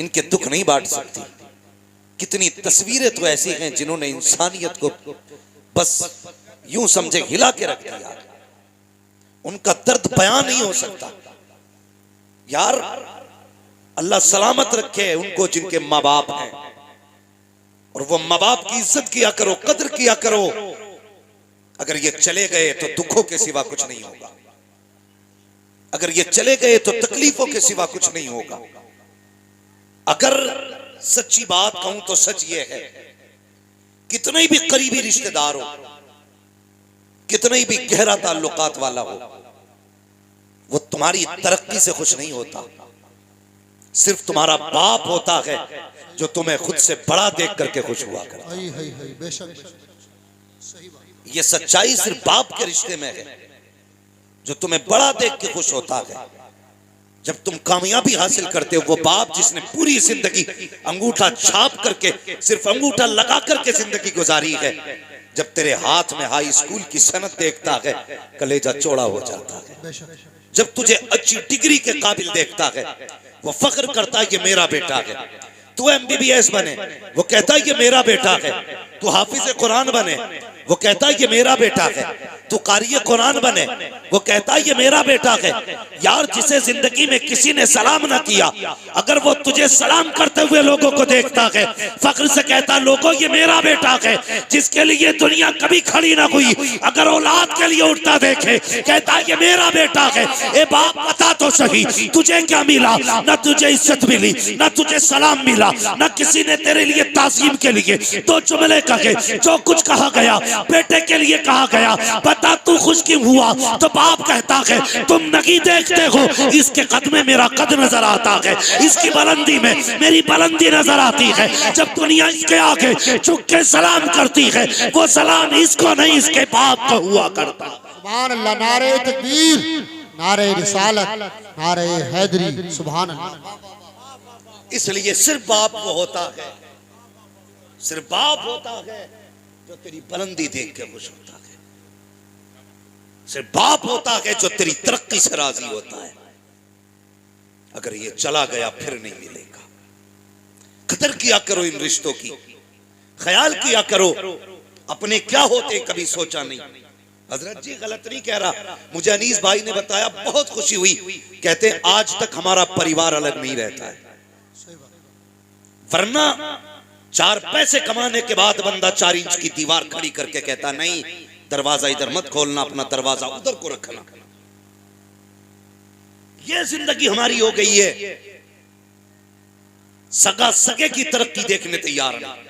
इनके दुख नहीं बांट सकती। कितनी तस्वीरें तो ऐसी हैं जिन्होंने इंसानियत को बस यूं समझे हिला के रख दिया। उनका दर्द बयान नहीं हो सकता यार। अल्लाह सलामत रखे उनको जिनके माँ बाप हैं, और वो माँ बाप की इज्जत किया करो, कदर किया करो। अगर ये चले गए तो दुखों के सिवा कुछ नहीं होगा। अगर ये चले गए तो तकलीफों के सिवा कुछ नहीं होगा। अगर सच्ची बात कहूं तो सच ये है, कितने भी करीबी रिश्तेदार हो, कितने भी गहरा ताल्लुकात वाला हो, वो तुम्हारी तरक्की से खुश नहीं होता। सिर्फ तुम्हारा बाप होता है जो तुम्हें खुद से बड़ा देख करके खुश हुआ करता है। ये सच्चाई सिर्फ बाप के रिश्ते में है जो तुम्हें बड़ा देख के खुश होता है। जब तुम कामयाबी हासिल करते हो, वो बाप जिसने पूरी जिंदगी अंगूठा छाप करके, सिर्फ अंगूठा लगा करके जिंदगी गुजारी है, जब तेरे हाथ में हाई स्कूल की सनद देखता है, कलेजा चौड़ा हो जाता है। जब तुझे अच्छी डिग्री के काबिल देखता है, वो फख्र करता है ये मेरा बेटा है। तू MBBS बने, वो कहता है ये मेरा बेटा है। तू हाफिज कुरान बने, वो कहता है ये मेरा बेटा है। तू कारी कुरान बने, वो कहता है ये मेरा बेटा है। यार जिसे जिंदगी में किसी ने सलाम ना किया, अगर वो तुझे सलाम करते हुए लोगों को देखता है, फख्र से कहता लोगों ये मेरा बेटा है। जिसके लिए दुनिया कभी खड़ी ना हुई, अगर औलाद के लिए उठता देखे, कहता ये मेरा बेटा है। ए बाप बता तो सही, तुझे क्या मिला? ना तुझे इज्जत मिली, ना तुझे सलाम मिला, ना किसी ने तेरे लिए ताज़ीम के लिए दो जुमले कहे। जो कुछ कहा गया बेटे के लिए कहा गया। बता तू खुश क्यों हुआ? तो बाप कहता है तुम नहीं देखते हो, इसके कद में मेरा कद नजर आता है, इसकी बुलंदी में मेरी बुलंदी नजर आती है। जब दुनिया इसके आगे झुक के सलाम करती है, वो सलाम इसको नहीं इसके बाप को हुआ करता। सुभान अल्लाह, नारे तकबीर, नारे रिसालत, नारे हैदरी, सुभान अल्लाह। इसलिए सिर्फ बाप वो होता है, सिर्फ बाप होता है जो तेरी बुलंदी देख के खुश होता है। सिर्फ बाप होता है जो तेरी तरक्की से राजी होता है। अगर ये चला गया फिर नहीं मिलेगा। कदर किया करो इन रिश्तों की, ख्याल किया करो। अपने क्या होते कभी सोचा नहीं। हजरत जी गलत नहीं कह रहा, मुझे अनीस भाई ने बताया, बहुत खुशी हुई। कहते हैं आज तक हमारा परिवार अलग नहीं रहता है, वरना 4 पैसे कमाने के बाद बंदा 4 इंच की दीवार खड़ी करके कहता नहीं दरवाजा इधर मत खोलना, अपना दरवाजा उधर को रखना। ये जिंदगी हमारी हो गई है। सगा सगे की तरक्की देखने तैयार नहीं।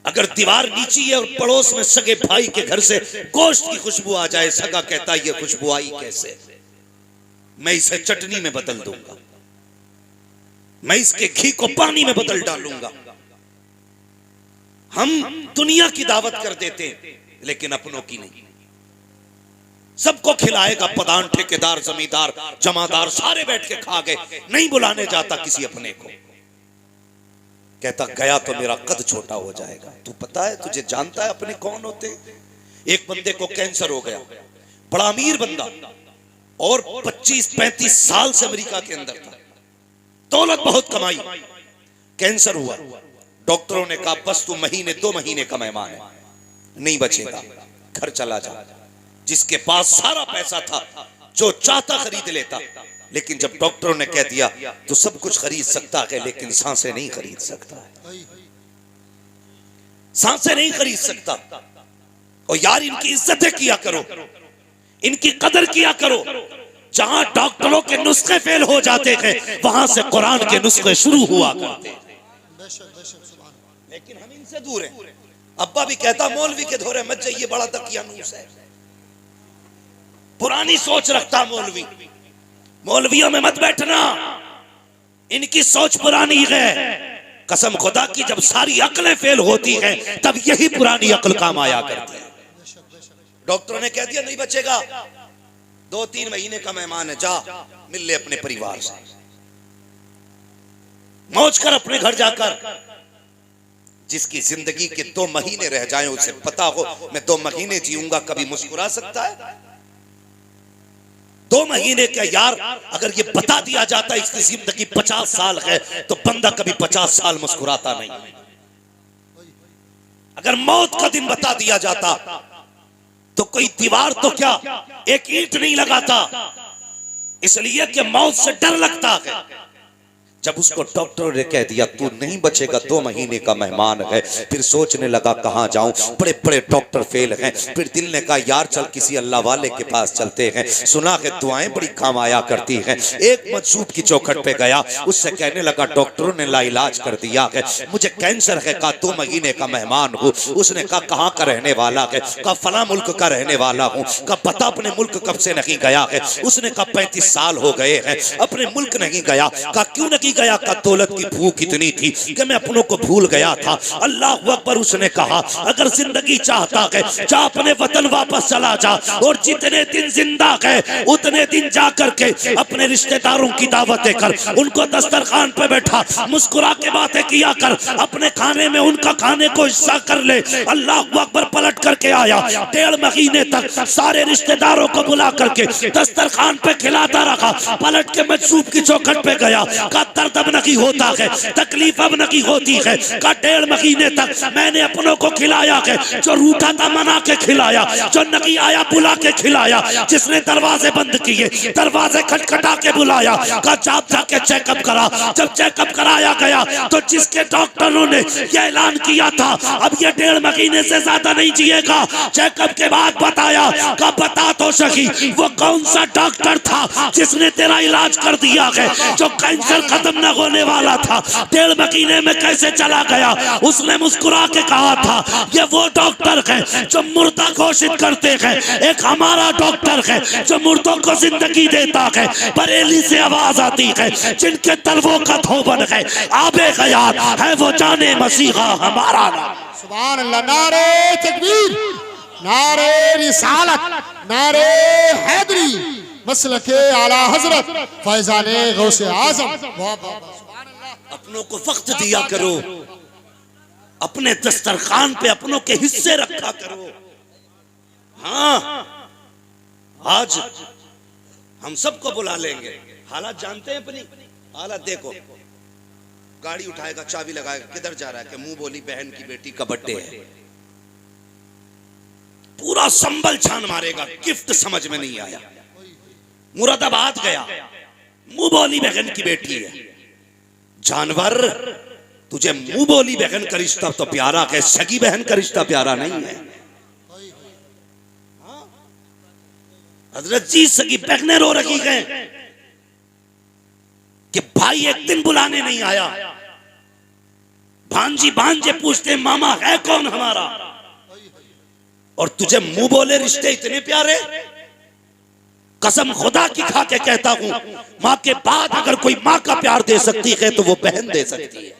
अगर दीवार नीची है और पड़ोस में सगे भाई के घर से गोश्त की खुशबू आ जाए, सगा कहता है ये खुशबू आई कैसे? मैं इसे चटनी में बदल दूंगा, मैं इसके घी को पानी में बदल डालूंगा। हम दुनिया की दावत कर देते हैं लेकिन अपनों की नहीं। सबको खिलाएगा प्रधान, ठेकेदार, जमींदार, जमादार, सारे बैठ के खा गए, नहीं बुलाने जाता किसी अपने को। कहता गया तो मेरा कद छोटा हो जाएगा। तू पता है, तुझे जानता है अपने कौन होते? एक बंदे को कैंसर हो गया, बड़ा अमीर बंदा, और 25-35 साल से अमेरिका के अंदर था, दौलत बहुत कमाई, कैंसर हुआ। डॉक्टरों ने कहा बस तू 2 महीने का मेहमान है, नहीं बचेगा, घर चला जा। जिसके पास सारा पैसा था, जो चाहता खरीद लेता, लेकिन जब डॉक्टरों ने कह दिया तो सब कुछ खरीद सकता है लेकिन सांसें नहीं खरीद सकता है, सांसें नहीं खरीद सकता। और यार इनकी इज्जतें किया करो, इनकी कदर किया करो। जहां डॉक्टरों के नुस्खे फेल हो जाते हैं, वहां से कुरान के नुस्खे शुरू हुआ करते हैं। लेकिन हम इनसे दूर हैं। अब्बा भी कहता मौलवी के धोरे मत जाइए, बड़ा दकियानूस है, पुरानी सोच रखता मौलवी, मौलवियों में मत बैठना, इनकी सोच पुरानी है। कसम खुदा की जब सारी अक्लें फेल होती हैं तब यही पुरानी अक्ल काम आया करती है। डॉक्टरों ने कह दिया नहीं बचेगा, 2-3 महीने का मेहमान है, जा मिल ले अपने परिवार से, मौज कर अपने घर जाकर। जिसकी जिंदगी के 2 महीने रह जाएं, उसे पता हो मैं 2 महीने जीऊंगा, कभी मुस्कुरा सकता है? 2 महीने का यार, अगर ये बता दिया जाता इसकी जिंदगी 50 साल है तो बंदा कभी 50 साल मुस्कुराता नहीं। अगर मौत का दिन बता दिया जाता तो कोई दीवार तो क्या एक ईंट नहीं लगाता, इसलिए कि मौत से डर लगता है। जब उसको डॉक्टर ने कह दिया तू नहीं बचेगा, 2 महीने का मेहमान है, फिर सोचने लगा कहां जाऊं, बड़े बड़े डॉक्टर फेल हैं। फिर दिल ने कहा यार चल किसी अल्लाह वाले के पास चलते हैं, सुना है दुआएं बड़ी काम आया करती हैं। एक मजसूब की चौखट पे गया, उससे कहने लगा डॉक्टरों ने लाइलाज कर दिया है, मुझे कैंसर है। कहा 2 महीने का मेहमान हूँ। उसने कहा कहाँ का रहने वाला है? कहा फला मुल्क का रहने वाला हूँ। कहा पता अपने मुल्क कब से नहीं गया है? उसने कहा 35 साल हो गए हैं अपने मुल्क नहीं गया। कहा क्यों नहीं गया? का दौलत की भूख इतनी थी कि मैं अपनों को भूल गया था। अल्लाह अकबर। उसने कहा अगर जिंदगी चाहता है जा अपने वतन वापस चला जा, और जितने दिन जिंदा है उतने दिन जा करके अपने रिश्तेदारों की दावतें कर, उनको दस्तरखान पे बैठा मुस्कुरा के बातें किया कर, अपने खाने में उनका खाने को हिस्सा कर ले। अल्लाह अकबर। पलट करके आया, 1.5 महीने तक सारे रिश्तेदारों को बुला करके दस्तरखान पे खिलाता रखा। पलट के मजसूब की चौखट पे गया, का दर्द अब नहीं होता है, तकलीफ अब नहीं होती है। का 1.5 महीने तक मैंने अपनों को खिलाया है, जो रूठा था मना के खिलाया, जो नहीं आया बुला के खिलाया, जिसने दरवाजे बंद किए दरवाजे खटखटा के बुलाया। का जाप जाके चेकअप करा। जब चेकअप कराया गया तो जिसके डॉक्टरों ने यह ऐलान किया था अब ये 1.5 महीने से ज्यादा नहीं जिएगा, चेकअप के बाद बताया का बता तो सही वो कौन सा डॉक्टर था जिसने तेरा इलाज कर दिया है, जो कैंसर खत्म न होने वाला था 1.5 महीने में कैसे चला गया? उसने मुस्कुरा के कहा था ये वो डॉक्टर है जो मुर्दा घोषित करते हैं, एक हमारा डॉक्टर है जो मुर्दों को जिंदगी देता है। बरेली से आवाज आती है जिनके तलवों का धोबन है, आबे गयात है वो जाने मसीहा हमारा नाम। सुभान अल्लाह। नारे तकबीर, नारे रिसालत, नारे हैदरी, मसलके आला हजरत फैजाने गौसे आजम। अपनों को वक्त दिया करो, अपने दस्तरखान पे अपनों के हिस्से रखा करो। हाँ आज हम सबको बुला लेंगे, हालात जानते हैं अपनी हालत। देखो गाड़ी उठाएगा, चाबी लगाएगा, किधर जा रहा है? कि मुंह बोली बहन की बेटी का बर्थडे है, पूरा संबल छान मारेगा, गिफ्ट समझ में नहीं आया। मुरादाबाद गया, मुंह बोली बहन की बेटी है। जानवर तुझे मुंह बोली बहन का रिश्ता तो प्यारा है, सगी बहन का रिश्ता प्यारा नहीं है। हजरत जी सगी बहनें रो रही हैं कि भाई एक दिन बुलाने नहीं आया। भांजी भांजे पूछते मामा है कौन हमारा, और तुझे मुंह बोले रिश्ते इतने प्यारे। कसम खुदा की खा के कहता हूं, माँ के बाद अगर कोई माँ का प्यार दे सकती है तो वो बहन दे सकती है।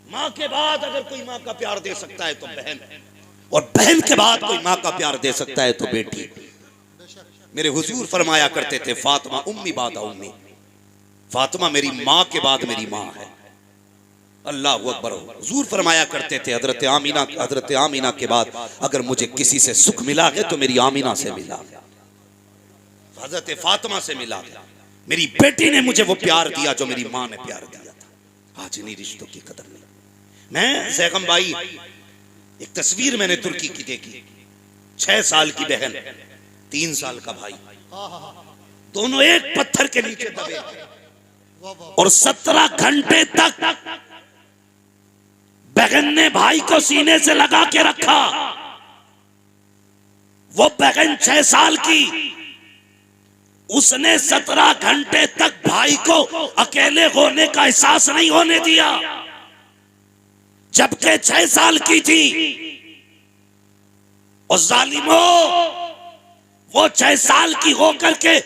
माँ के बाद अगर कोई माँ का प्यार दे सकता है तो बहन, और बहन के बाद कोई माँ का प्यार दे सकता है तो बेटी। मेरे हुजूर फरमाया करते थे फातिमा उम्मी बादा उम्मी, फातिमा मेरी माँ के बाद मेरी माँ है। अल्लाह अकबर। हुजूर फरमाया करते थे हजरत आमीना के बाद अगर मुझे किसी से सुख मिला है तो मेरी आमीना से मिला, हजरत फातिमा से मिला। मेरी बेटी ने मुझे वो प्यार दिया जो मेरी माँ ने प्यार दिया था। आज इन्हीं रिश्तों की कदर नहीं। मैं जैगम भाई, एक तस्वीर मैंने तुर्की की देखी, 6 साल की बहन, 3 साल का भाई, दोनों एक पत्थर के नीचे दबे और 17 घंटे तक बहन ने भाई को सीने से लगा के रखा। वो बहन 6 साल की, उसने 17 घंटे तक भाई को अकेले होने का एहसास नहीं होने दिया, जबकि 6 साल की थी। और जालिमो, वो 6 साल की होकर के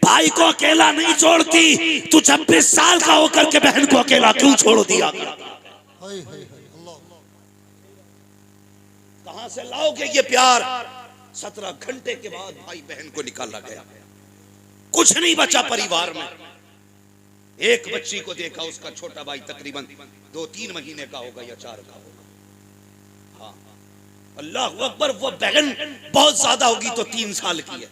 भाई को अकेला नहीं छोड़ती, तू 26 साल का होकर के बहन को अकेला क्यों छोड़ दिया? कहां से लाओगे ये प्यार? 17 घंटे के बाद भाई बहन को निकाला गया, कुछ नहीं बचा परिवार में। एक बच्ची को देखा, उसका छोटा भाई तकरीबन 2-3 महीने का होगा या 4 का होगा। हाँ, अल्लाह अकबर, वो बहन बहुत ज्यादा होगी तो 3 साल की है,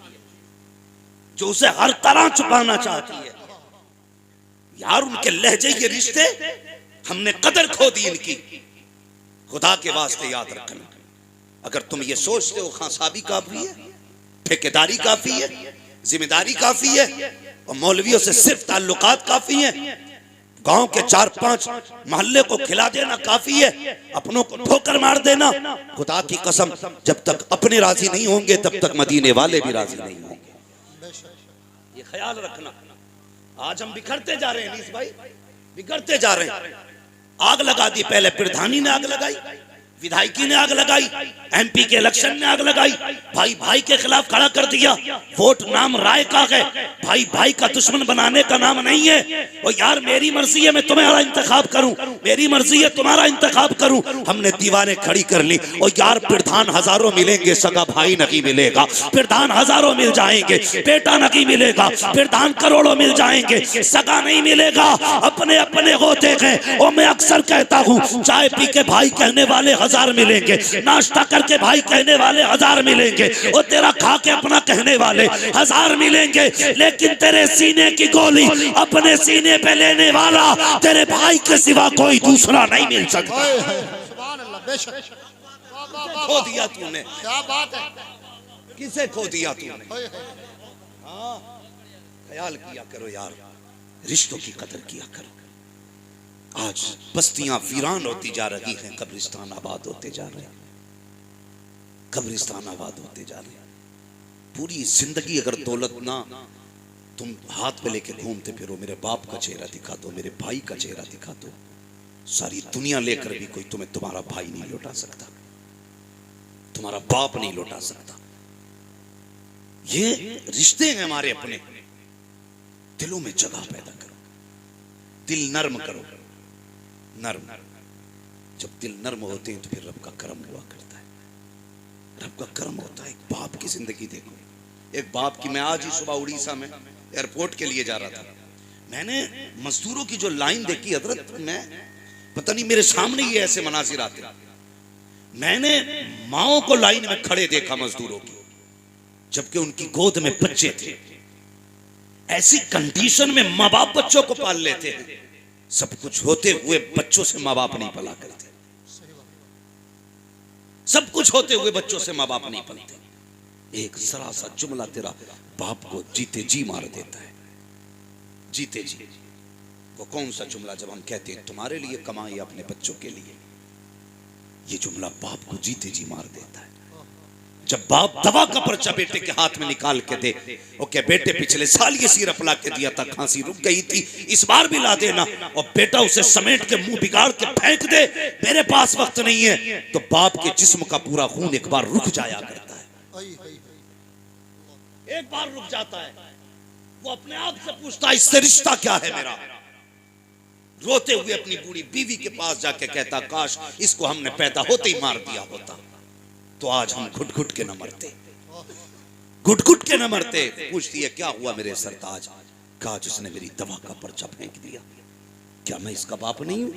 जो उसे हर तरह छुपाना चाहती है। यार उनके लहजे के रिश्ते, हमने कदर खो दी इनकी। खुदा के वास्ते याद रखना, अगर तुम ये सोचते हो खां साहबी काफी है, ठेकेदारी काफी है, जिम्मेदारी काफी है और मौलवियों से सिर्फ ताल्लुकात काफी है, गांव के 4-5 मोहल्ले को खिला देना काफी है, अपनों को ठोकर मार देना, खुदा की कसम जब तक अपने राजी नहीं होंगे तब तक मदीने वाले भी राजी नहीं होंगे। ये ख्याल रखना। आज हम बिखरते जा रहे हैं अनीस भाई, बिगड़ते जा रहे हैं। आग लगा दी, पहले प्रधानी ने आग लगाई, विधायकी ने आग लगाई, एमपी के इलेक्शन ने आग लगाई, भाई भाई के खिलाफ खड़ा कर दिया। वोट नाम राय का है, भाई भाई का दुश्मन बनाने का नाम नहीं है। और यार मेरी मर्जी है मैं तुम्हारा इंतखाब करूं, मेरी मर्जी है तुम्हारा इंतखाब करूं। हमने दीवारें खड़ी कर ली। और यार प्रधान हजारों मिलेंगे, सगा भाई नहीं मिलेगा। प्रधान हजारों मिल जाएंगे, बेटा नहीं मिलेगा। प्रधान करोड़ों मिल जाएंगे, सगा नहीं मिलेगा। अपने अपने होते हैं। और मैं अक्सर कहता हूं, चाय पी के भाई कहने वाले 1000 मिलेंगे, नाश्ता करके भाई कहने वाले 1000 मिलेंगे, और तेरा खा के अपना कहने वाले 1000 मिलेंगे। लेकिन तेरे सीने की गोली अपने सीने पे लेने वाला तेरे भाई के सिवा कोई दूसरा नहीं मिल सकता। सुभान अल्लाह, बेशक खो दिया तूने, क्या बात है, किसे खो दिया तूने? हाँ, ख्याल किया करो यार, रिश्तों की कदर किया करो। आज बस्तियां वीरान होती जा रही हैं, कब्रिस्तान आबाद होते जा रहे हैं, कब्रिस्तान आबाद होते जा रहे हैं। पूरी जिंदगी अगर दौलत ना तुम हाथ पे लेके घूमते फिरो, मेरे बाप का चेहरा दिखा दो, मेरे भाई का चेहरा दिखा दो, सारी दुनिया लेकर भी कोई तुम्हें तुम्हारा भाई नहीं लौटा सकता, तुम्हारा बाप नहीं लौटा सकता। ये रिश्ते हैं हमारे अपने। दिलों में जगह पैदा करो, दिल नर्म करो, नर्म। जब दिल नर्म होते हैं तो फिर रब का करम हुआ करता है, रब का करम होता है। एक बाप की जिंदगी देखो, एक बाप की। मैं आज ही सुबह उड़ीसा में एयरपोर्ट के लिए जा रहा था, मैंने मजदूरों की जो लाइन देखी हजरत, मैं पता नहीं मेरे सामने ही ऐसे मनाजिर आते। मैंने माओ को लाइन में खड़े देखा मजदूरों की, जबकि उनकी गोद में बच्चे थे। ऐसी कंडीशन में माँ बाप बच्चों को पाल लेते हैं। सब कुछ होते हुए बच्चों से माँ बाप नहीं पला करते, सब कुछ होते हुए बच्चों से माँ बाप नहीं पलते। एक जरा सा जुमला तेरा बाप को जीते जी मार देता है, जीते जी। वो कौन सा जुमला जब हम कहते हैं तुम्हारे लिए कमाई अपने बच्चों के लिए, ये जुमला बाप को जीते जी मार देता है। जब बाप दवा का पर्चा बेटे के हाथ में निकाल के दे, ओके बेटे पिछले साल ये सिरप ला के दिया था, खांसी रुक गई थी, इस बार भी ला देना, और बेटा उसे समेट के मुंह बिगाड़ के फेंक दे, मेरे पास वक्त नहीं है, तो बाप के जिस्म का पूरा खून एक बार रुक जाया करता है, एक बार रुक जाता है। वो अपने आप से पूछता है इससे रिश्ता क्या है मेरा। रोते हुए अपनी बूढ़ी बीवी के पास जाके कहता काश इसको हमने पैदा होते ही मार दिया होता, तो आज हम घुट घुट के न मरते, घुट घुट के न मरते। पूछती है क्या हुआ मेरे सरताज? कहा जिसने मेरी दवा का पर्चा फेंक दिया। क्या मैं इसका बाप नहीं हूं?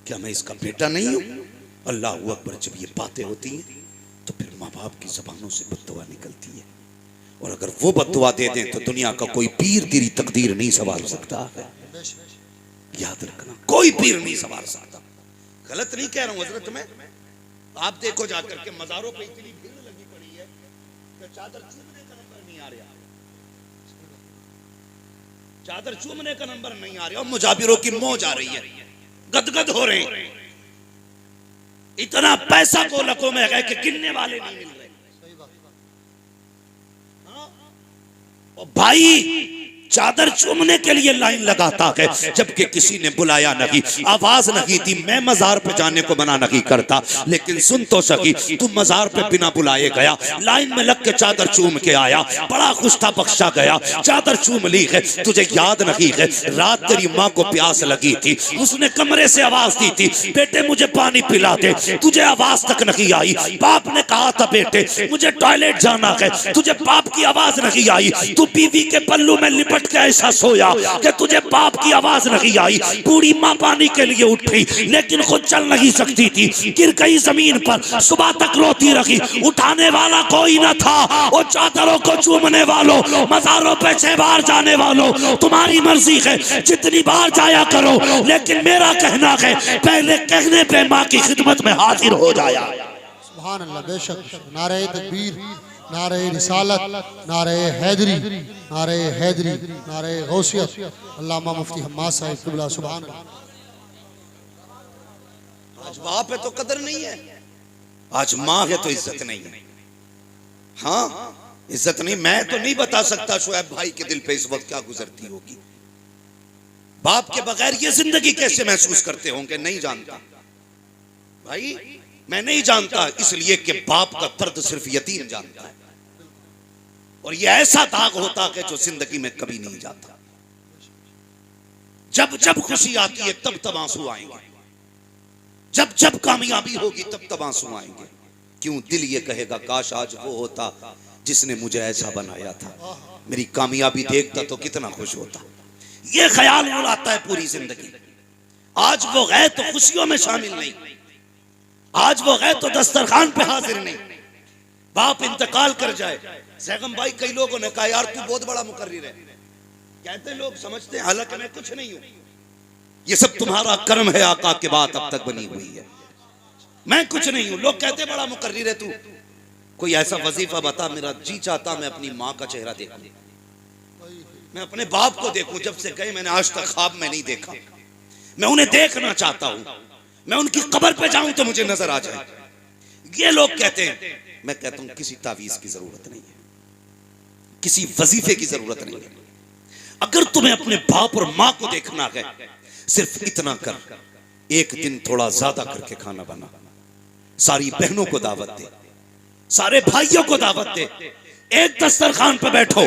क्या मैं इसका बेटा नहीं हूं? अल्लाह अकबर। जब ये बातें होती हैं तो फिर माँ बाप की जबानों से बद्दुआ निकलती है, और अगर वो बद्दुआ दे दें तो दुनिया का कोई पीर तेरी तकदीर नहीं संभाल सकता है। याद रखना, कोई पीर नहीं संभाल सकता। गलत नहीं कह रहा हूं हजरत मैं। आप देखो जाकर के मजारों पे इतनी भीड़ लगी पड़ी है कि चादर चूमने का नंबर नहीं आ रहा, चादर चूमने का नंबर नहीं आ रहा, और मुजाबिरों की मौज आ रही है, गदगद हो रहे हैं। इतना पैसा गोलकों में है कि गिनने वाले नहीं मिल रहे। और भाई चादर चूमने के लिए लाइन लगाता है, जबकि किसी ने बुलाया नहीं, आवाज नहीं दी। मैं मजार पे जाने को मना नहीं करता, लेकिन सुन तो सकी, तू मजार पे बिना बुलाए गया, लाइन में लग के चादर चूम के आया, बड़ा खुश था, बख्शा गया, चादर चूम ली है। तुझे याद नहीं है रात तेरी माँ को प्यास लगी थी, उसने कमरे से आवाज दी थी बेटे मुझे पानी पिला दे, तुझे आवाज तक नहीं आई। बाप ने कहा था बेटे मुझे टॉयलेट जाना है, तुझे बाप की आवाज नहीं आई। तू बीवी के पल्लू में लिपट झट के ऐसा सोया कि तुझे बाप की आवाज नहीं आई। बूढ़ी माँ पानी के लिए उठी लेकिन खुद चल नहीं सकती थी, गिर गई जमीन पर, सुबह तक रोती रही। उठाने वाला कोई न था। वो चादरों को चूमने वालों, मज़ारों पे 6 बार जाने वालों, तुम्हारी मर्जी है जितनी बार जाया करो, लेकिन मेरा कहना है पहले कहने पे माँ की खिदमत में हाजिर हो जाया। सुभान अल्लाह, बेशक। नारे तकबीर, नारे रिसालत, नारे हैदरी, नारे हैदरी, नारे गौसियत। अल्लामा मुफ्ती हम्माद साहिब क़िबला। सुभान अल्लाह। आज बाप है तो कदर नहीं है, आज माँ है तो इज्जत नहीं है। हाँ, इज्जत नहीं। मैं तो नहीं बता सकता शुएब भाई के दिल पे इस वक्त क्या गुजरती होगी। बाप के बगैर ये जिंदगी कैसे महसूस करते होंगे, नहीं जानता भाई, मैं नहीं जानता। इसलिए कि बाप का दर्द सिर्फ यतीम जानता है, और ये ऐसा दाग होता है जो जिंदगी में कभी नहीं जाता। जब जब खुशी आती है तब तब आंसू आएंगे, जब जब कामयाबी होगी तब तब आंसू आएंगे। क्यों? दिल ये कहेगा काश आज वो होता जिसने मुझे ऐसा बनाया था, मेरी कामयाबी देखता तो कितना खुश होता। ये ख्याल उड़ाता है पूरी जिंदगी। आज वो गए तो खुशियों में शामिल नहीं, आज वो गए तो दस्तरखान पे हाजिर नहीं। बाप इंतकाल कर जाए, सैगम भाई कई लोगों ने कहा यार तू बहुत बड़ा मुकर्रिर है, कहते लोग समझते हैं, हालांकि मैं कुछ नहीं हूं, ये सब तुम्हारा कर्म है, आका के बात अब तक बनी हुई है, मैं कुछ नहीं हूं। लोग कहते बड़ा मुकर्रिर है तू, कोई ऐसा वजीफा बता, मेरा जी चाहता मैं अपनी माँ का चेहरा देखूं, मैं अपने बाप को देखूं। जब से गए मैंने आज तक ख्वाब में नहीं देखा, मैं उन्हें देखना चाहता हूं, मैं उनकी कब्र पे जाऊं तो मुझे नजर आ जाए। ये लोग कहते हैं, मैं कहता हूं किसी तावीज की जरूरत नहीं है, किसी वजीफे की जरूरत नहीं है। अगर तुम्हें अपने बाप और माँ को देखना है, सिर्फ इतना कर, एक दिन थोड़ा ज्यादा करके खाना बना, सारी बहनों को दावत दे, सारे भाइयों को दावत दे, एक दस्तरखान पे बैठो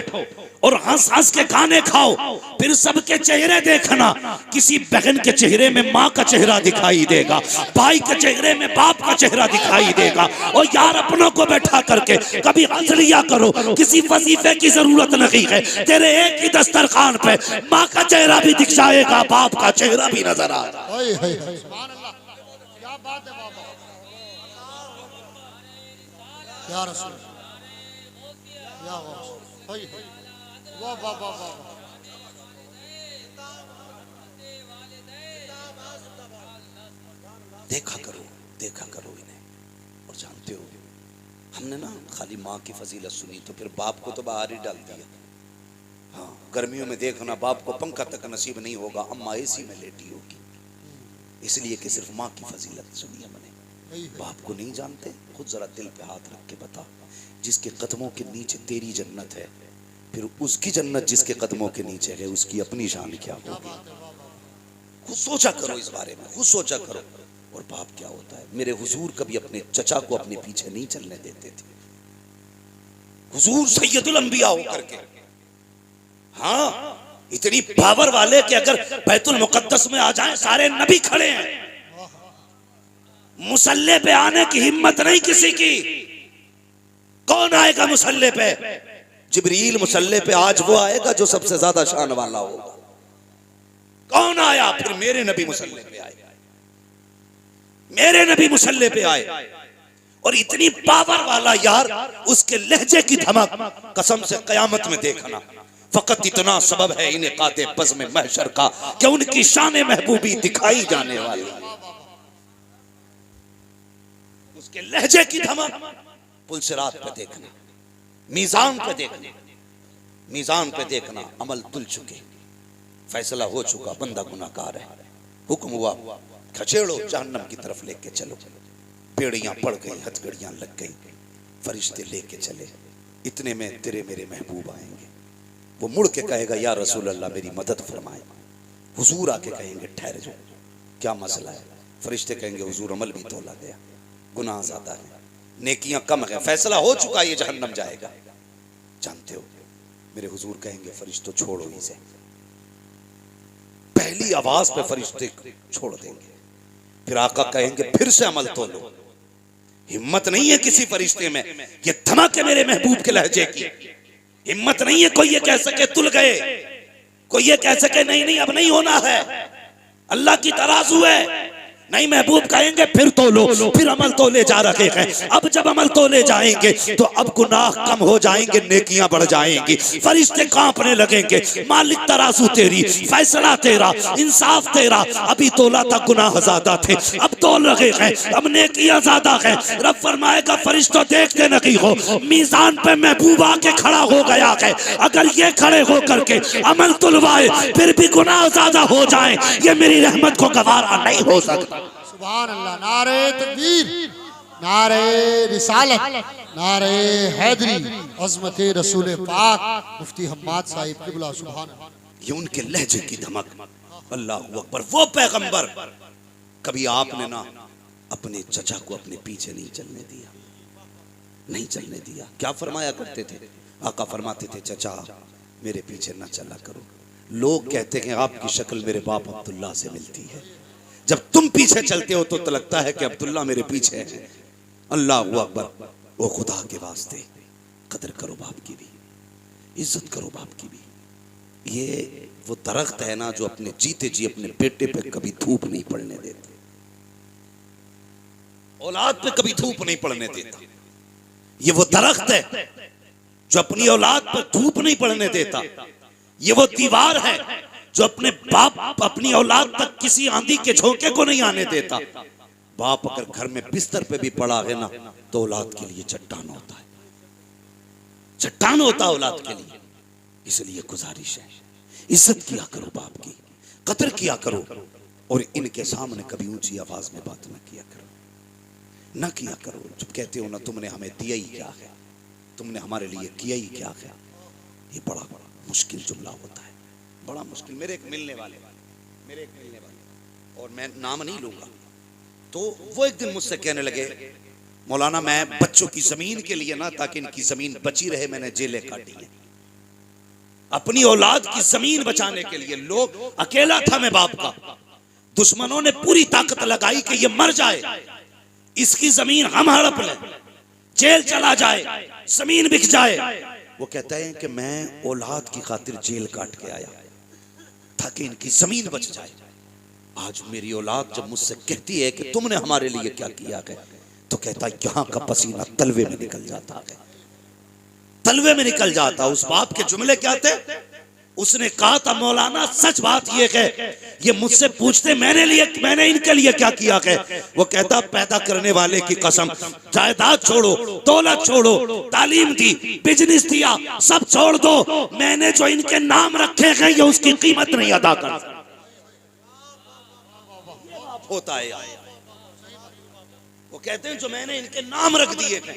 और हंस हंस के खाने खाओ, फिर सबके चेहरे देखना, किसी बहन के चेहरे में माँ का चेहरा दिखाई देगा, भाई के चेहरे में बाप का चेहरा दिखाई देगा। और यार अपनों को बैठा करके कभी हंस लिया करो, किसी वजीफे की जरूरत नहीं है, तेरे एक ही दस्तरखान पे माँ का चेहरा भी दिख जाएगा, बाप का चेहरा भी नजर आ जाएगा। सुभान अल्लाह, क्या बात है बाबा, या रसूल, या वाह वाह वाह वाह। देखा करो इन्हें। और जानते हो, हमने ना खाली माँ की फजीलत सुनी तो फिर बाप को तो बाहर ही डाल दिया। हाँ, गर्मियों में देखना बाप को पंखा तक नसीब नहीं होगा, अम्मा एसी में लेटी होगी, इसलिए कि सिर्फ माँ की फजीलत सुनी हमने। बाप को नहीं जानते? खुद जरा दिल पे हाथ रख के बता, जिसके कदमों के नीचे तेरी जन्नत है, फिर उसकी जन्नत जिसके कदमों के नीचे है, उसकी अपनी शान क्या होगी? खुद सोचा करो इस बारे में, खुद सोचा करो। और बाप क्या होता है? मेरे हुजूर कभी अपने चचा को अपने पीछे नहीं चलने देते थे, हुजूर सैयदुल अंबिया होकर के, हाँ, इतनी पावर वाले कि अगर बैतुल मुकद्दस में आ जाएं सारे नबी खड़े हैं, मुसल्ले पे आने की हिम्मत नहीं किसी की। कौन आएगा मुसल्ले पे? जिब्रील मुसल्ले पे आज वो आएगा जो सबसे ज्यादा शान वाला होगा। कौन आया? फिर मेरे नबी मुसल्ले पे आए, मेरे नबी मुसल्ले पे आए। और इतनी पावर वाला यार, उसके लहजे की धमक कसम से कयामत में देखना। फकत इतना सबब है इनेकाते बज़्म महशर का कि उनकी शान महबूबी दिखाई जाने वाली, उसके लहजे की धमक पुलसिरात पे देखना, मीजान पे देखना, मीजान पे देखना, अमल तुल चुके, फैसला हो चुका, बंदा गुनाहगार है, हुक्म हुआ खचेड़ो जहन्नम की तरफ लेके चलो, बेड़ियां पड़ गई, हथकड़ियां लग गई, फरिश्ते लेके चले, इतने में तेरे मेरे महबूब आएंगे। वो मुड़ के कहेगा या रसूल अल्लाह मेरी मदद फरमाए। हुजूर आके कहेंगे ठहर जाओ, क्या मसला है? फरिश्ते कहेंगे हुजूर अमल भी तोला गया, गुनाह ज्यादा है, नेकियां कम है, फैसला हो चुका, ये जहन्नम जाएगा। जानते हो मेरे हुजूर कहेंगे फरिश्तों छोड़ो इसे, पहली आवाज पे फरिश्ते छोड़ देंगे। फिर आका कहेंगे फिर से अमल तोलो। हिम्मत नहीं है किसी फरिश्ते में, ये धमक है मेरे महबूब के लहजे की, हिम्मत नहीं है कोई ये कह सके तुल गए। कोई ये कह सके नहीं नहीं अब नहीं होना है, अल्लाह की तराजू है, नहीं महबूब कहेंगे फिर तोलो, फिर अमल तोले जा रखे हैं। अब जब अमल तोले जाएंगे तो अब गुनाह कम हो जाएंगे, नेकियां बढ़ जाएंगी, फरिश्ते कांपने लगेंगे, मालिक तराजू तेरी, फैसला तेरा, इंसाफ तेरा। अभी तोला था गुनाह ज्यादा थे, अब तोल रहे हैं, अब नेकियां ज्यादा है। रब फरमाएगा फरिश्तों देखते नहीं हो, मीजान पे महबूब आके खड़ा हो गया है, अगर ये खड़े हो करके अमल तुलवाए फिर भी गुनाह ज्यादा हो जाए, ये मेरी रहमत को गवारा नहीं हो सकता। सुभान अल्लाह। नारे तकबीर, नारे रिसालत, नारे हैदरी, अज़मत रसूल पाक मुफ्ती हम्माद साहिब क़िबला। सुभान अल्लाह। ये उनके लहजे की धमक, अल्लाह अकबर। वो पैगंबर, कभी आपने ना अपने चचा को अपने पीछे नहीं चलने दिया, नहीं चलने दिया। क्या फरमाया करते थे आका? फरमाते थे चचा मेरे पीछे ना चला करो, लोग कहते हैं आपकी शक्ल मेरे बाप अब्दुल्ला से मिलती है, जब तुम पीछे चलते हो तो लगता है कि अब्दुल्ला मेरे पीछे है। अल्लाह अकबर। वो खुदा के वास्ते कदर करो बाप की भी, इज्जत करो बाप की भी। ये वो दरख्त है ना जो अपने जीते जी अपने बेटे पे कभी धूप नहीं पड़ने देते, औलाद पे कभी धूप नहीं पड़ने देता। ये वो दरख्त है जो अपनी औलाद पर धूप नहीं पड़ने देता। ये वो दीवार है जो अपने बाप अपनी औलाद तक किसी आंधी के झोंके को नहीं आने देता। बाप अगर घर में बिस्तर पे भी पड़ा है ना तो औलाद के लिए चट्टान होता है, चट्टान होता है औलाद के लिए। इसलिए गुजारिश है, इज्जत किया करो बाप की, कदर किया करो, और इनके सामने कभी ऊंची आवाज में बात न किया करो, न किया करो। जब कहते हो ना तुमने हमें दिया ही क्या है, तुमने हमारे लिए किया ही क्या है, ये बड़ा मुश्किल जुमला होता है, बड़ा मुश्किल। मेरे एक मिलने वाले, और मैं नाम नहीं लूंगा, तो वो एक दिन मुझसे कहने लगे मौलाना मैं बच्चों की जमीन के लिए ना, ताकि इनकी जमीन बची रहे, मैंने जेलें काटी हैं, अपनी औलाद की जमीन बचाने के लिए। लोग, अकेला था मैं बाप का, दुश्मनों ने पूरी ताकत लगाई कि ये मर जाए, इसकी जमीन हम हड़प लें, जेल चला जाए, जमीन बिक जाए। वो कहता है कि मैं औलाद की खातिर जेल काट के आया ताकि इनकी जमीन बच जाए। आज मेरी औलाद जब मुझसे कहती है कि तुमने हमारे लिए क्या किया है, तो कहता है यहाँ का पसीना तलवे में निकल जाता है, तलवे में निकल जाता। उस बाप के जुमले क्या थे? उसने कहा था मौलाना सच बात ये है, ये मुझसे पूछते मैंने इनके लिए क्या किया है। वो कहता पैदा करने वाले की कसम, जायदाद छोड़ो, दौलत छोड़ो, तालीम दी, बिजनेस दिया, सब छोड़ दो, मैंने जो इनके नाम रखे हैं ये उसकी कीमत नहीं अदा कर होता है। वो कहते हैं जो मैंने इनके नाम रख दिए हैं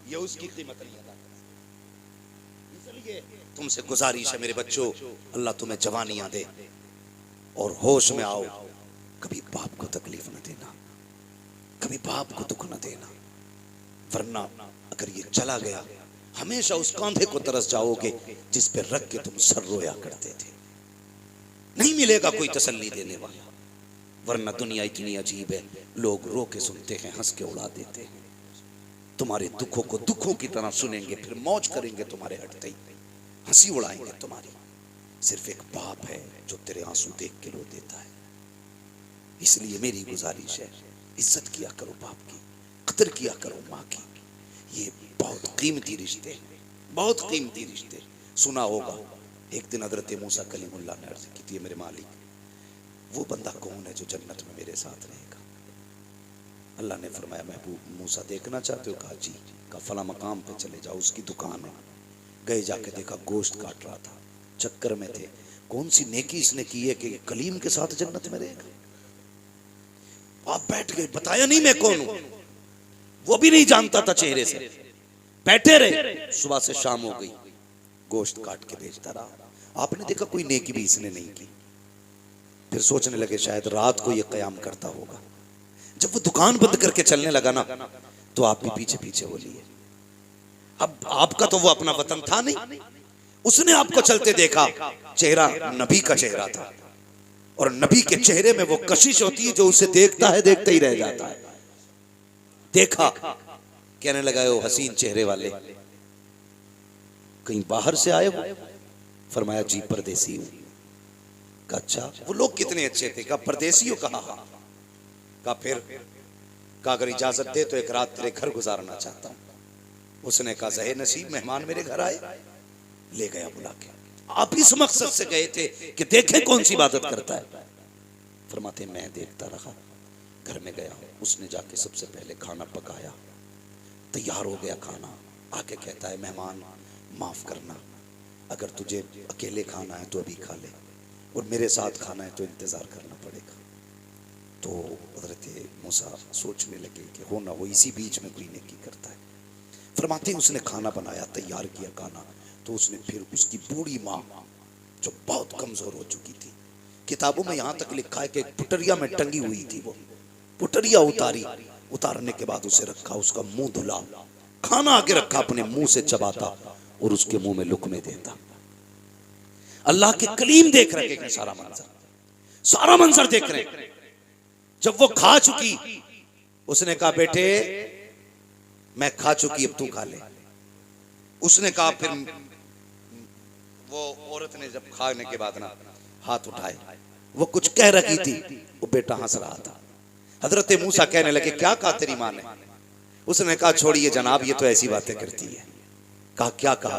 ये उसकी कीमत नहीं अदा कर। इसलिए तुमसे गुजारिश है मेरे बच्चों, अल्लाह तुम्हें जवानियां दे और होश में आओ, कभी बाप को तकलीफ न देना, कभी बाप को दुख न देना, वरना अगर ये चला गया हमेशा उस कांधे को तरस जाओगे जिस पे रख के तुम सर रोया करते थे। नहीं मिलेगा कोई तसल्ली देने वाला, वरना दुनिया इतनी अजीब है, लोग रो के सुनते हैं, हंस के उड़ा देते हैं। तुम्हारे दुखों को दुखों की तरह सुनेंगे, फिर मौज करेंगे तुम्हारे हटते ही, हंसी उड़ाएंगे तुम्हारी। सिर्फ एक बाप है जो तेरे आंसू देख के रो देता है। इसलिए मेरी गुजारिश है, इज्जत किया करो बाप की, कदर किया करो माँ की। ये बहुत कीमती रिश्ते हैं, बहुत कीमती रिश्ते। सुना होगा एक दिन हजरत मूसा कलीमुल्लाह ने अर्ज की थी, मेरे मालिक वो बंदा कौन है जो जन्नत में मेरे साथ रहेगा? अल्लाह ने फरमाया महबूब मूसा देखना चाहते हो? कहा जी। का फला मकाम पे चले जाओ, उसकी दुकान है। गए, जाके देखा गोश्त काट रहा था, चक्कर में थे कौन सी नेकी इसने की है कि कलीम के साथ जन्नत में रहेगा। आप बैठ गए, बताया नहीं मैं कौन हूं, वो भी नहीं जानता था चेहरे से। बैठे रहे, सुबह से शाम हो गई, गोश्त काट के बेचता रहा। आपने देखा कोई नेकी भी इसने नहीं की। फिर सोचने लगे शायद रात को ये कयाम करता होगा। जब वो दुकान बंद करके चलने लगा ना, तो आप भी पीछे पीछे हो लिए। अब आपका तो वो अपना वतन था नहीं, उसने आपको चलते देखा, चेहरा नबी का चेहरा था, और नबी के चेहरे में वो कशिश होती है जो उसे देखता है देखते ही रह जाता है। देखा, कहने लगा ओ हसीन चेहरे वाले, कहीं बाहर से आए हो? फरमाया जी परदेसी हूं। कहा अच्छा, वो लोग कितने अच्छे थे। कहा परदेसी हो। कहा हाँ। कहा फिर? कहा अगर इजाजत दे तो एक रात तेरे घर गुजारना चाहता हूं। उसने कहा ज़हे नसीब, मेहमान मेरे घर आए। ले गया बुला के। आप इस मकसद से गए थे कि देखे कौन सी इबादत करता है। फरमाते मैं देखता रहा। घर में गया, उसने जाके सबसे पहले खाना पकाया, तैयार हो गया खाना। आके कहता है मेहमान माफ करना, अगर तुझे अकेले खाना है तो अभी खा ले, और मेरे साथ खाना है तो इंतजार करना पड़ेगा। तो हज़रत मूसा सोचने लगे कि हो ना हो इसी बीच में कोई नेकी करता है। फरमाते उसने खाना बनाया, तैयार किया खाना, तो उसने फिर उसकी बूढ़ी माँ जो बहुत कमजोर हो चुकी थी, किताबों में यहाँ तक लिखा है कि पुटरिया में टंगी हुई थी, वो पुटरिया उतारी, उतारने के बाद उसे रखा, उसका मुंह धुला, खाना आगे रखा, अपने मुंह से चबाता और उसके मुंह में लुकमे देता। अल्लाह के कलीम देख रहे हैं सारा मंजर देख रहे हैं। जब वो खा चुकी, उसने कहा बेटे मैं खा चुकी, अब तू खा ले। उसने कहा, फिर वो औरत ने जब खाने के बाद ना हाथ उठाए, वो कुछ कह रही थी, वो बेटा हंस रहा था। हजरत मूसा कहने लगे क्या कहा तेरी माँ ने? उसने कहा छोड़िए जनाब, ये तो ऐसी बातें करती है। कहा क्या कहा?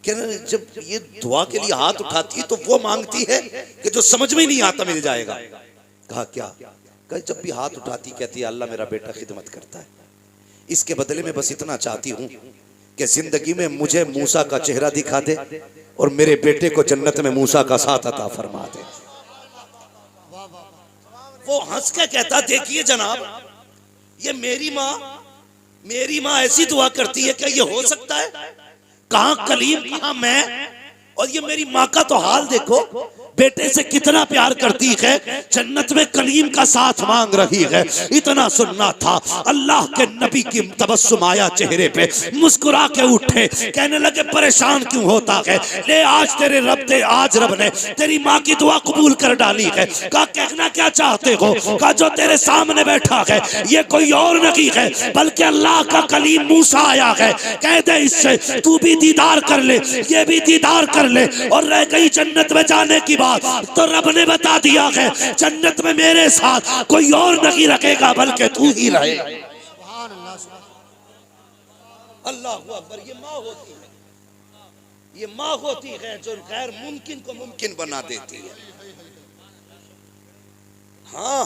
कहने जब ये दुआ के लिए हाथ उठाती है तो वो मांगती है कि जो समझ में नहीं आता मिल जाएगा। कहा क्या? कहा जब भी हाथ उठाती कहती है अल्लाह मेरा बेटा खिदमत करता है, इसके बदले में बस इतना चाहती हूं कि जिंदगी में मुझे मूसा का चेहरा दिखा दे और मेरे बेटे को जन्नत में मूसा का साथ अता फरमा दे। वो हंस के कहता देखिए जनाब, ये मेरी माँ ऐसी दुआ करती है, क्या ये हो सकता है? कहां कलीम, कहां मैं, और ये मेरी माँ का तो हाल देखो, बेटे से कितना प्यार करती है, जन्नत में कलीम का साथ मांग रही है। इतना सुनना था, अल्लाह के नबी की तबस्सुम आया चेहरे पे, मुस्कुरा के उठे, कहने लगे परेशान क्यों होता है, ले आज तेरे आज रब ने तेरी माँ की दुआ कबूल कर डाली है। कहा कहना क्या चाहते हो? कहा जो तेरे सामने बैठा है ये कोई और नहीं है बल्कि अल्लाह का कलीम मूसा आया है। कह दे इससे तू भी दीदार कर ले, ये भी दीदार कर ले, और रह गई जन्नत में जाने की तो रब ने बता दिया है जन्नत में मेरे साथ कोई और नहीं रखेगा बल्कि तू ही रहे। अल्लाह अकबर। ये माँ होती है, ये माँ होती है जो गैर मुमकिन को मुमकिन बना देती है। हाँ,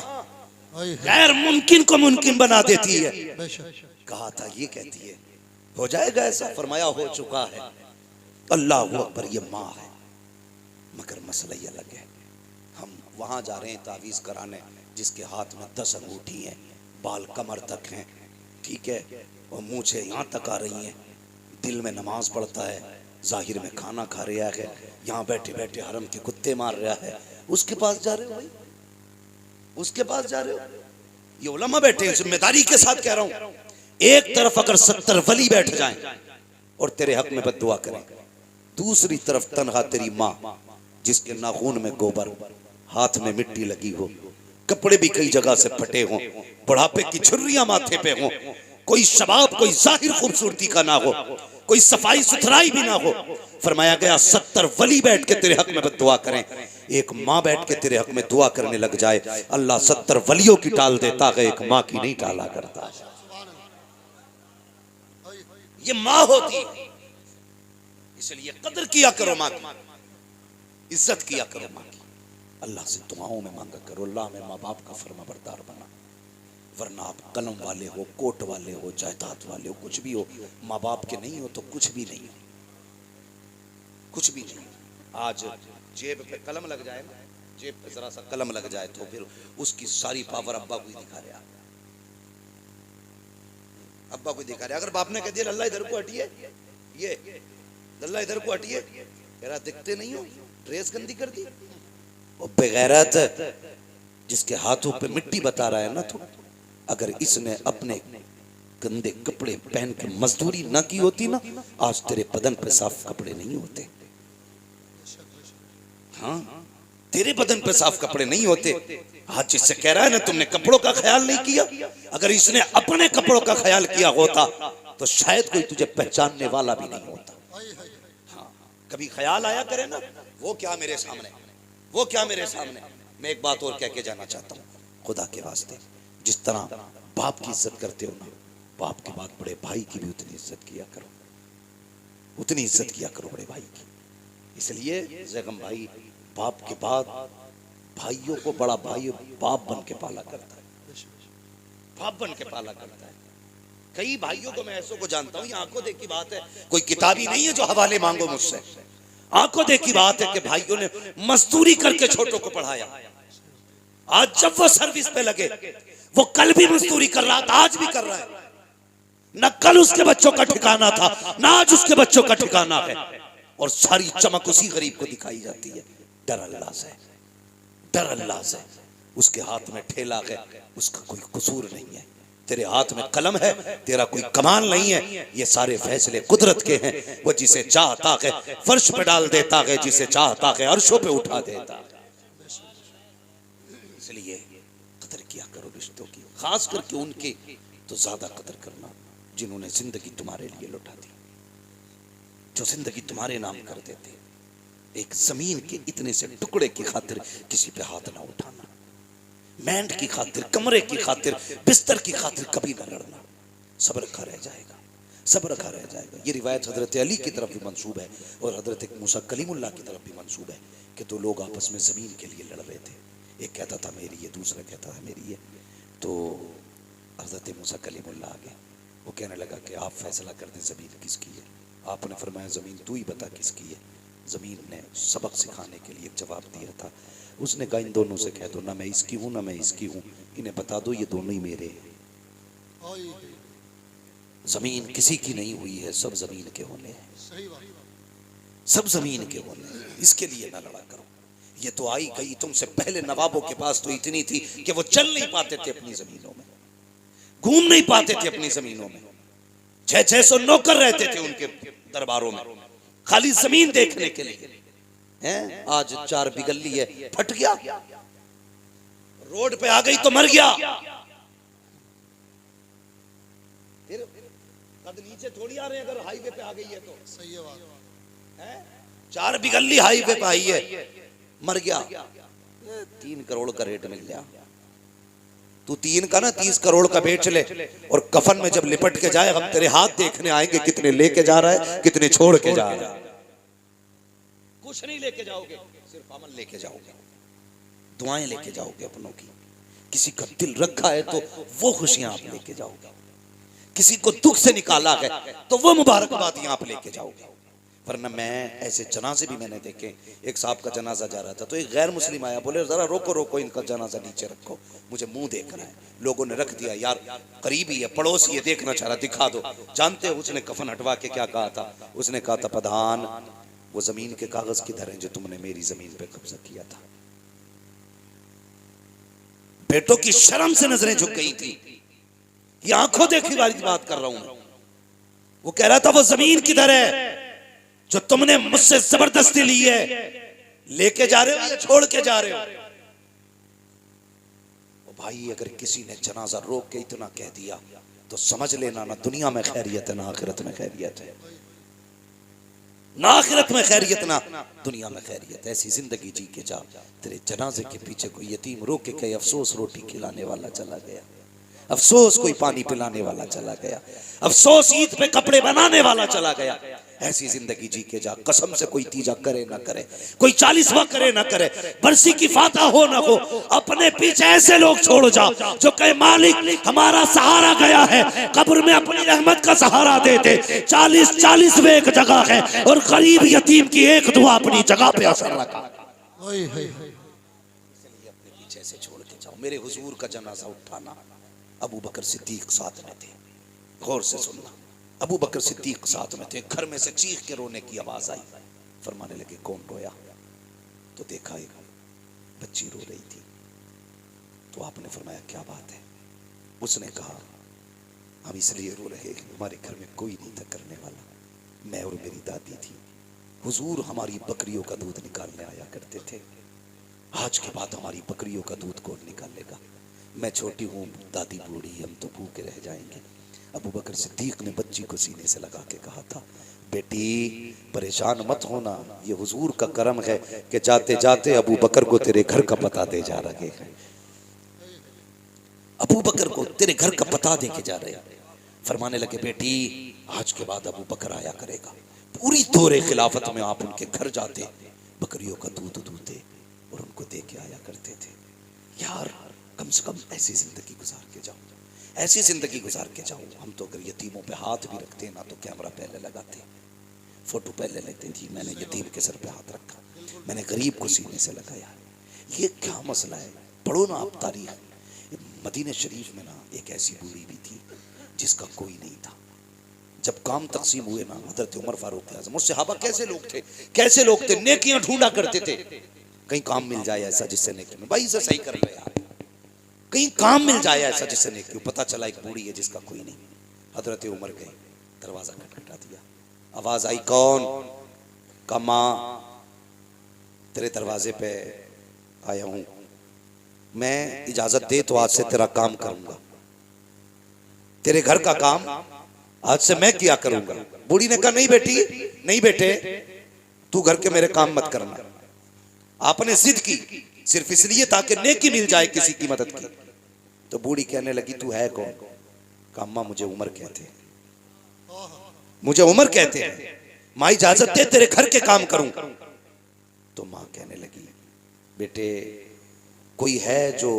गैर मुमकिन को मुमकिन बना देती है। कहा था ये कहती है हो जाएगा ऐसा, फरमाया हो चुका है। अल्लाह अकबर। ये माँ है, मगर मसला ये अलग है। हम वहां जा रहे हैं तावीज़ कराने, जिसके हाथ में 10 अंगूठी हैं, बाल कमर तक हैं, ठीक है, और मूछें यहाँ तक आ रही हैं, दिल में नमाज पढ़ता है, जाहिर में खाना खा रहा है, यहाँ बैठे बैठे हरम के कुत्ते मार रहा है। उसके पास जा रहे हो भाई, उसके पास जा रहे हो? ये उलमा बैठे हैं, जिम्मेदारी के साथ कह रहा हूँ। एक तरफ अगर 70 वली बैठ जाएं और तेरे हक में बद्दुआ करें, दूसरी तरफ तनहा तेरी माँ जिसके नाखून में गोबर, हाथ में मिट्टी लगी हो, कपड़े भी कई जगह से फटे हों, बुढ़ापे की छुर्रियां माथे पे हों, कोई शबाब कोई जाहिर खूबसूरती का ना हो, कोई सफाई सुथराई भी ना हो। फरमाया गया 70 वली बैठ के तेरे हक में दुआ करें, एक माँ बैठ के तेरे हक में दुआ करने लग जाए, अल्लाह 70 वलियों की टाल देता है, एक माँ की नहीं टाला करता। ये माँ होती है, इसलिए कदर किया करो माँ की, इज्जत किया करो माँ की, अल्लाह से दुआओं में मांगा करो, अल्लाह में माँ बाप का फर्मा बरदार बना, वरना आप कलम वाले हो, कोट वाले हो, जायदाद वाले हो, कुछ भी हो, माँ बाप के नहीं हो तो कुछ भी नहीं हो, कुछ भी नहीं। आज जेब पे कलम लग जाए ना, जेब पे जरा सा कलम लग जाए तो फिर उसकी सारी पावर अब्बा को ही दिखा रहे, अब्बा को दिखा रहे। अगर बाप ने कह दिया अल्लाह इधर को हटिए, ये अल्लाह इधर को हटिए, कह रहा दिखते नहीं हो, ड्रेस गंदी कर दी। और बेगैरत जिसके हाथों पे मिट्टी बता रहा है ना, तो अगर इसने अपने गंदे कपड़े पहन के मजदूरी ना की होती ना, आज तेरे बदन पे साफ कपड़े नहीं होते। हाँ, तेरे बदन पे साफ कपड़े नहीं होते। आज जिससे कह रहा है ना तुमने कपड़ों का ख्याल नहीं किया, अगर इसने अपने कपड़ों का ख्याल किया होता तो शायद कोई तुझे पहचानने वाला भी नहीं होता। हाँ, कभी ख्याल आया करे ना वो क्या मेरे सामने, वो क्या मेरे सामने। मैं एक बात और कह के जाना चाहता हूँ, खुदा के वास्ते, जिस तरह बाप की इज्जत करते हो ना, बाप के बाद बड़े भाई की भी उतनी इज्जत किया करो, उतनी इज्जत किया करो बड़े भाई की। इसलिए जैगम भाई बाप के बाद भाइयों को बड़ा भाई बाप बन के पाला करता है, बाप बन के पाला करता है। कई भाइयों को मैं ऐसों को जानता हूं, ये आंखों देख की बात है, कोई किताबी नहीं है जो हवाले मांगो मुझसे। आंखों देख की बात है कि भाइयों ने मजदूरी करके छोटों को पढ़ाया। आज जब वो सर्विस पे लगे, वो कल भी मजदूरी कर रहा था, आज भी कर रहा है। न कल उसके बच्चों का ठिकाना था, ना आज उसके बच्चों का ठिकाना है। और सारी चमक उसी गरीब को दिखाई जाती है। डर अल्लाह से, डर अल्लाह से। उसके हाथ में ठेला है, उसका कोई कसूर नहीं है। तेरे हाथ में कलम है, तेरा कोई कमाल नहीं है। ये सारे फैसले कुदरत के हैं। वो जिसे चाहता है फर्श पे डाल देता है, जिसे चाहता है अर्शों पे उठा देता है। इसलिए कदर किया करो रिश्तों की, खास करके उनकी तो ज्यादा कदर करना जिन्होंने जिंदगी तुम्हारे लिए लुटा दी, जो जिंदगी तुम्हारे नाम कर देते। एक जमीन के इतने से टुकड़े की खातिर किसी पे हाथ ना उठाना, मैंड की खातिर, कमरे की खातिर, बिस्तर की खातिर कभी ना लड़ना। सब्र रखा रह जाएगा, सब्र रखा रह जाएगा। ये रिवायत हजरत अली की तरफ भी मंसूब है और हजरत मूसा कलीमुल्लाह की तरफ भी मंसूब है कि दो लोग आपस में जमीन के लिए लड़ रहे थे। एक कहता था मेरी है, दूसरा कहता था मेरी है। तो हजरत मूसा कलीमुल्लाह आ गए, वो कहने लगा कि आप फैसला कर दें जमीन किसकी है। आपने फरमाया जमीन तू ही बता किसकी है। जमीन ने सबक सिखाने के लिए जवाब दिया था। उसने कहा इन दोनों से कह दो, ना मैं इसकी हूं ना मैं इसकी हूं, इन्हें बता दो ये दोनों ही मेरे हैं। जमीन किसी की नहीं हुई है, सब जमीन के होने हैं, सब जमीन के होने हैं। इसके लिए ना लड़ा करो। ये तो आई गई, तुमसे पहले नवाबों के पास तो इतनी थी कि वो चल नहीं पाते थे अपनी जमीनों में, घूम नहीं पाते थे अपनी जमीनों में। 600 नौकर रहते थे उनके दरबारों में, खाली जमीन देखने के लिए। हैं? आज 4 बिगल्ली है, फट गया, रोड पे आ गई तो मर गया। फिर कद नीचे थोड़ी आ रहे हैं, अगर हाईवे पे आ गई है तो। सही है बात। 4 बिगल्ली हाईवे पे आई है, मर गया, 3 करोड़ का रेट मिल गया। तू 3 का ना 30 करोड़ का बेच ले, और कफन में जब लिपट के जाए हम तेरे हाथ देखने आएंगे, कितने लेके जा रहा है, कितने छोड़ के जा रहा है। कुछ नहीं लेके जाओगे, सिर्फ अमल लेके जाओगे, दुआएं लेके जाओगे अपनों की। किसी का दिल रखा है तो वो खुशियां आप लेके जाओगे, किसी को दुख से निकाला है तो वो मुबारकबादियां आप लेके जाओगे। वरना मैं ऐसे जनाजे भी मैंने देखे। एक साहब का जनाजा जा रहा था तो एक गैर मुस्लिम आया, बोले जरा रोको रोको, इनका जनाजा नीचे रखो, मुझे मुंह देखना है। लोगों ने रख दिया, यार करीबी है, पड़ोसी है, देखना चाह रहा, दिखा दो। जानते हो उसने कफन हटवा के क्या कहा था? उसने कहा था प्रधान वो जमीन के कागज किधर हैं जो तुमने मेरी जमीन पे कब्जा किया था। बेटों की शर्म से नजरें झुक गई थी। ये आंखों देखी वाली बात कर रहा हूं। वो कह रहा था वो जमीन किधर है जो तुमने मुझसे जबरदस्ती ली है, लेके जा रहे हो या छोड़ के जा रहे हो? ओ भाई अगर किसी ने जनाजा रोक के इतना कह दिया तो समझ लेना ना दुनिया में खैरियत है ना आखिरत में खैरियत है, ना आखिरत में खैरियत ना दुनिया में खैरियत। ऐसी जिंदगी जी के जा, तेरे जनाजे के पीछे कोई यतीम रोक के कहे अफसोस रोटी खिलाने वाला चला गया, अफसोस कोई पानी पिलाने वाला चला गया, अफसोस ईद पे कपड़े बनाने वाला चला गया। ऐसी जिंदगी जी के जा। कसम से कोई तीजा करे ना करे, कोई 40वां करे ना करे, बरसी की फाता हो ना हो, अपने पीछे ऐसे लोग छोड़ जाओ जो कहे मालिक हमारा सहारा गया है, कब्र में अपनी रहमत का सहारा दे दे। 40 में एक जगह है और गरीब यतीम की एक दुआ अपनी जगह पे असर रखा। इसलिए अपने पीछे से छोड़ के जाओ। मेरे हुजूर का जनाजा उठाना, अबू बकर सिद्दीक साथ में थे, गौर से सुनना। अबू बकर सिद्दीक साथ में थे। घर में से चीख के रोने की आवाज आई। फरमाने लगे कौन रोया? तो देखा एक बच्ची रो रही थी। तो आपने फरमाया क्या बात है? उसने कहा हम इसलिए रो रहे कि हमारे घर में कोई नहीं था करने वाला, मैं और मेरी दादी थी। हुजूर हमारी बकरियों का दूध निकालने आया करते थे, आज के बाद हमारी बकरियों का दूध कौन निकालेगा? मैं छोटी हूँ, दादी बूढ़ी, हम तो भूखे रह जाएंगे। अबू बकर सिद्दीक ने बच्ची को सीने से लगा के कहा था बेटी परेशान मत होना, ये हुजूर का करम है कि जाते जाते अबू बकर को तेरे घर का पता दे जा रहे हैं। अबू बकर को तेरे घर का पता दे के जा रहे हैं। फरमाने लगे बेटी आज के बाद अबू बकर आया करेगा। पूरी दौरे खिलाफत में आप उनके घर जाते, बकरियों का दूध दूते और उनको दे के आया करते थे। यार कम से कम ऐसी जिंदगी गुजार के जाओ, ऐसी जिंदगी गुजार के जाओ। हम तो अगर यतीमों पे हाथ भी रखते ना तो कैमरा पहले लगाते, फोटो पहले लेते थी। मैंने यतीम के सर पे हाथ रखा, मैंने गरीब को सीने से लगाया। ये क्या मसला है? पढ़ो ना आप तारीख। मदीने शरीफ में ना एक ऐसी बूढ़ी भी थी जिसका कोई नहीं था। जब काम तकसीम हुए ना, हजरत उमर फारूक आज़म और सहाबा कैसे लोग थे, कैसे लोग थे, नेकियां ढूंढा करते थे। कहीं काम मिल जाए ऐसा जिससे नेकी में, भाई इसे सही कर लो यार, कहीं काम मिल जाए ऐसा जिससे नेकी। पता चला एक बूढ़ी है जिसका कोई नहीं। हजरत उमर गए, दरवाजा खटखटा दिया, आवाज आई कौन? का मां तेरे दरवाजे पे आया हूं, मैं इजाजत दे तो आज से तेरा काम करूंगा, तेरे घर का काम आज से मैं किया करूंगा। बूढ़ी ने कहा नहीं बेटी, नहीं बेटे, तू घर के मेरे काम मत करना। आपने जिद की सिर्फ इसलिए ताकि नेकी मिल जाए किसी की मदद की। तो बूढ़ी कहने लगी तू है कौन? कहा अम्मा मुझे उमर कहते हैं, मुझे उमर कहते हैं, माँ इजाजत दे तेरे घर के काम करूं। तो माँ कहने लगी बेटे कोई है जो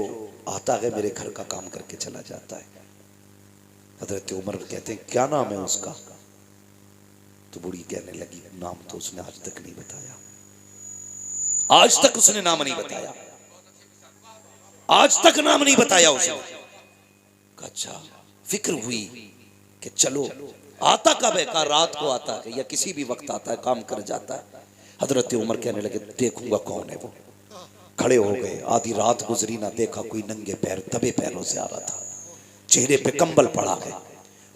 आता है मेरे घर का काम करके चला जाता है? हजरत उमर कहते हैं क्या नाम है उसका? तो बूढ़ी कहने लगी नाम तो उसने आज तक नहीं बताया, आज तक उसने नाम नहीं बताया, आज तक नाम नहीं बताया उसने। अच्छा फिक्र हुई कि चलो आता कब है? का रात को आता है या किसी भी वक्त आता है, काम कर जाता है। हजरत उमर कहने लगे देखूंगा कौन है वो। खड़े हो गए, आधी रात गुजरी ना, देखा कोई नंगे पैर दबे पैरों से आ रहा था, चेहरे पे कंबल पड़ा है।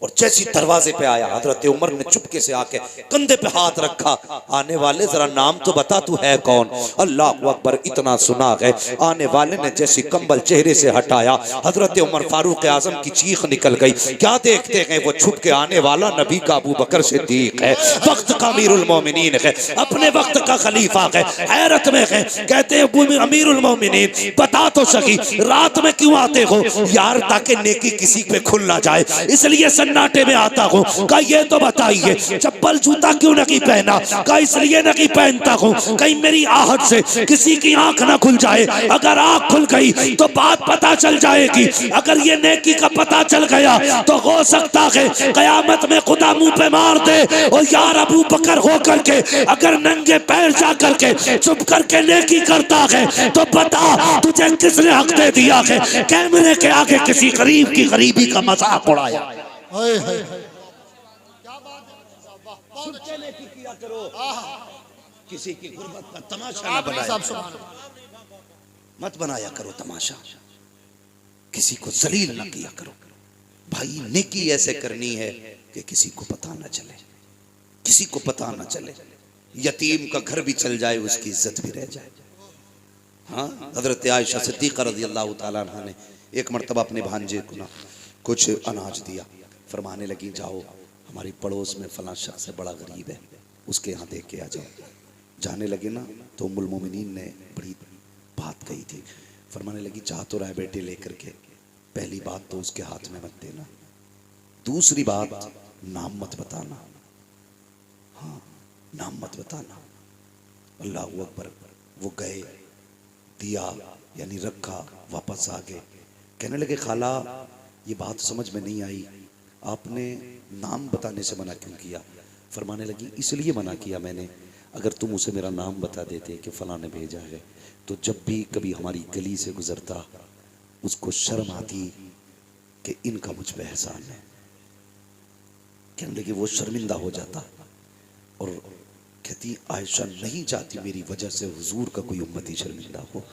और जैसी दरवाजे पे आया हजरत उमर ने चुपके से आके कंधे पे हाथ रखा, आने वाले जरा नाम तो बता तू है कौन? अल्लाह अकबर, इतना सुना है। आने वाले ने जैसी कंबल चेहरे से हटाया, हजरत उमर फारूक आजम की चीख निकल गई। क्या देखते हैं वो छुप के आने वाला नबी का अबू बकर सिद्दीक है, वक्त का अमीरुल मोमिनीन है, अपने वक्त का खलीफा है। हैरत में है, कहते हैं अमीरुल मोमिनीन बता तो सही रात में क्यों आते हो? यार ताकि नेकी किसी पे खुल ना जाए इसलिए सन्नाटे में आता हूँ। कहा ये तो बताइए चप्पल जूता क्यों नहीं पहना? कहा इसलिए नहीं पहनता हूँ कहीं मेरी आहट से किसी की आंख ना खुल जाए, अगर आंख खुल गई तो बात पता चल जाएगी, अगर ये नेकी का पता चल गया तो हो सकता है कयामत में खुदा मुंह पे मार दे। और यार अबू बकर हो करके अगर नंगे पैर जा करके चुप करके नेकी करता है तो बता तुझे किसने हक दे दिया है कैमरे के आगे किसी गरीब की गरीबी का मजाक उड़ाया? क्या बात है, नेकी किया करो, किसी की गुर्बत का तमाशा न बनाया, मत बनाया करो तमाशा, किसी को जलील न किया करो। भाई नेकी ऐसे करनी है कि किसी को पता न चले, किसी को पता न चले, यतीम का घर भी चल जाए उसकी इज्जत भी रह जाए। हाँ हजरत आयशा सिद्दीक़ा रज़ियल्लाहु ताला अन्हा ने एक मर्तबा अपने भांजे को ना कुछ अनाज दिया, फरमाने लगी जाओ हमारी पड़ोस में फलां शख्स है बड़ा गरीब है, उसके यहाँ दे के आ जाओ। जाने लगे ना तो उम्मुल मोमिनीन ने बड़ी बात कही थी, फरमाने लगी जा तो रहा है बेटे लेकर के, पहली बात तो उसके हाथ में मत देना, दूसरी बात नाम मत बताना, हाँ नाम मत बताना। अल्लाह अकबर। वो गए, दिया यानी रखा, वापस आ गए, कहने लगे खाला ये बात समझ में नहीं आई, आपने नाम बताने से मना क्यों किया? फरमाने लगी इसलिए मना किया मैंने, अगर तुम उसे मेरा नाम बता देते कि फलां ने भेजा है तो जब भी कभी हमारी गली से गुजरता उसको शर्म आती कि इनका मुझ पे एहसान है। कहने लगी वो शर्मिंदा हो जाता और कहती आयशा नहीं चाहती मेरी वजह से हुजूर का कोई उम्मती शर्मिंदा हो।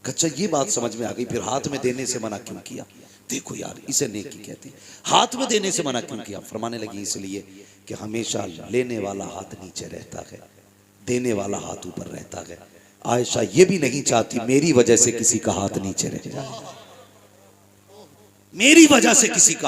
अच्छा ये बात समझ में आ गई, फिर हाथ में देने से मना क्यों किया? देखो यार इसे नेकी कहते हैं, हाथ में देने से मना क्यों किया? फरमाने लगी इसलिए कि हमेशा लेने वाला हाथ नीचे रहता है, देने वाला हाथ ऊपर रहता है। आयशा ये भी नहीं चाहती मेरी वजह से किसी का हाथ नीचे रह जाए, मेरी वजह से किसी का